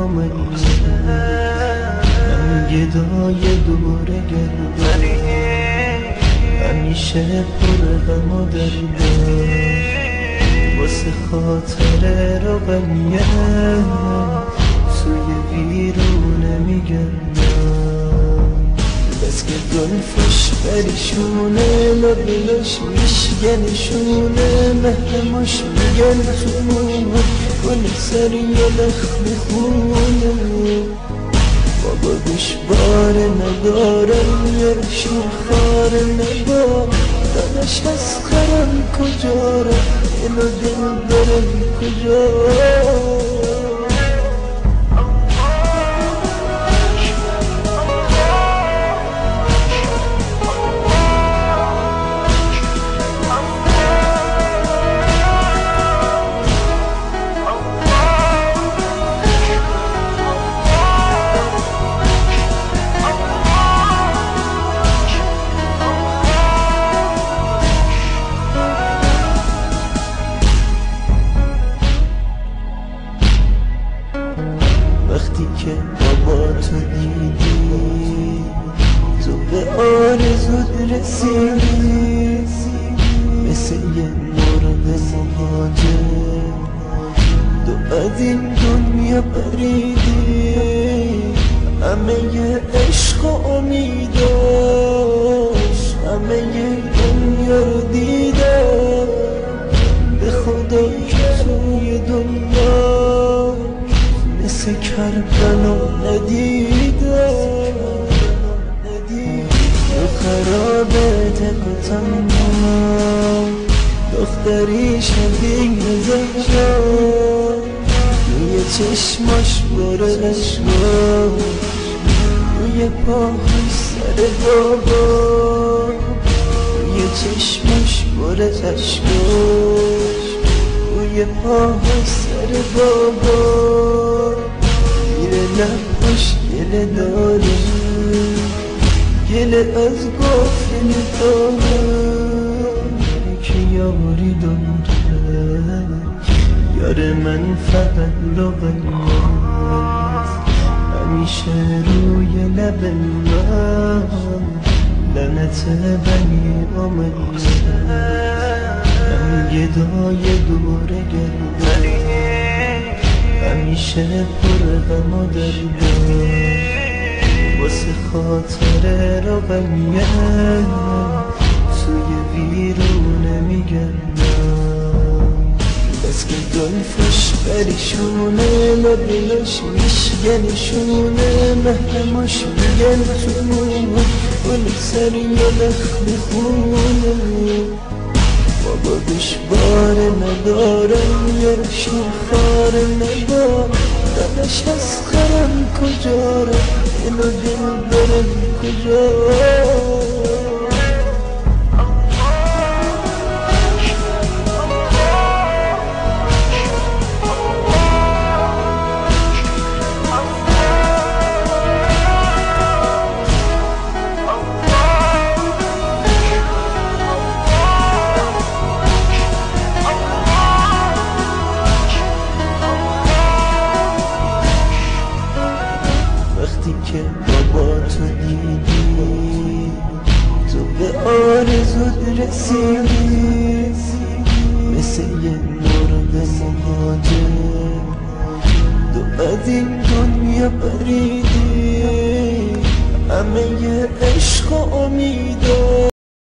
آمدی من گدای دور گردم همیشه پر غم و دردم واسه خاطر رو غمیم توی ویرونه میگردم بس که دلفش پریشونه لبلش میشگنشونه مهرماش میگن تو موها گل سر یه لخ میخونه بابا گوشواره ندارم یه شیرخواره نبا داداش از خرم کجا را اینو دل برم کجا وقتی که بابا تو دیدی تو به آرزوت رسیدی مثل یه مرغ مهاجر تو از این دنیا پریدی همه یه عشق و امیداش همه یه دنیا رو دیدم به خدا که توی دنیا مثل کربلا ندیدم تو خرابه تک و تنها دختری شبیه زهرا روی چشماش بره عشقا روی پاهاش سر بابا روی چشماش بره عشقا روی پاهاش سر بابا لباش گله داره گله از گفتن داره که یاری داره یار من فقط لبناست همیشه روی لب من لعنت بنی آمدی من گدای دور گردم همیشه پر غم و دردم واسه خاطر رو غمیم توی ویرونه میگردم بس که دلفش پریشونه لبلش میشگنشونه مهرماش میگن تو موها گل سر یه لخ میخونه بابا گوشواره ندارم یه شیرخواره نبا داداش از خرم کجا را اینو دل برم کجا وقتی که بابا تو دیدی تو به آرزوت رسیدی مثل یه مرغ مهاجر تو از این دنیا پریدی همه یه عشق و امیداش